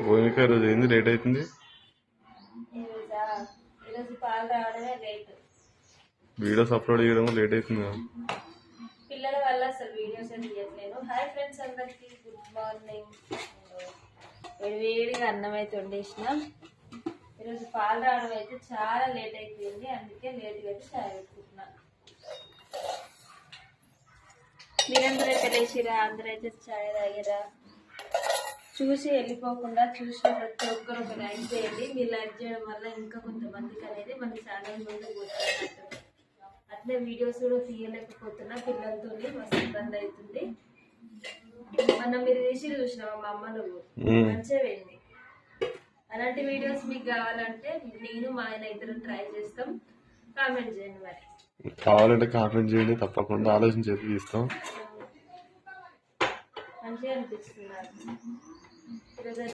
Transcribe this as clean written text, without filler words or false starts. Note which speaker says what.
Speaker 1: భూమిక రోజు ఏంది లేట్ అవుతుంది?
Speaker 2: ఈరోజు పాలు రావడమే లేట్.
Speaker 1: వీడియోస్ అప్లోడ్ చేయడం లేట్ అవుతుంది కదా.
Speaker 2: పిల్లల వల్ల అసలు వీడియోస్ తీయట్లేను. హాయ్ ఫ్రెండ్స్ అందరికి, గుడ్ మార్నింగ్. వేడిగా అన్నం అయితే వండేసిన. ఈరోజు పాలు రావడం అయితే చాలా లేట్ అయిపోయింది, అందుకే లేట్గా అయితే చాయ్ పెట్టుకుంటున్నా. మీరందరూ అయితే లేచిరా? అందరూ అయితే చాయ్ తాగిరా? చూసి వెళ్ళిపోకుండా చూసిన ప్రతి ఒక్కరు ఒక లైక్ చేయండి. మీరు లైక్ చేయడం వల్ల ఇంకా కొంతమందికి అనేది మన ఛానల్ ముందుకు పోతున్నట్టు. అట్లే వీడియోస్ కూడా తీయలేకపోతున్నా, పిల్లలతో మస్తు ఇబ్బంది అవుతుంది. మనం మీరు తీసి చూసినావా మా అమ్మ నువ్వు మంచిగా వెళ్ళింది. అలాంటి వీడియోస్ మీకు కావాలంటే నేను మా ఆయన ఇద్దరం ట్రై చేస్తాం. కామెంట్ చేయండి. మరి
Speaker 1: కావాలంటే కామెంట్ చేయండి, తప్పకుండా ఆలోచించి తీస్తాం.
Speaker 2: మంచిగా అనిపిస్తుంది.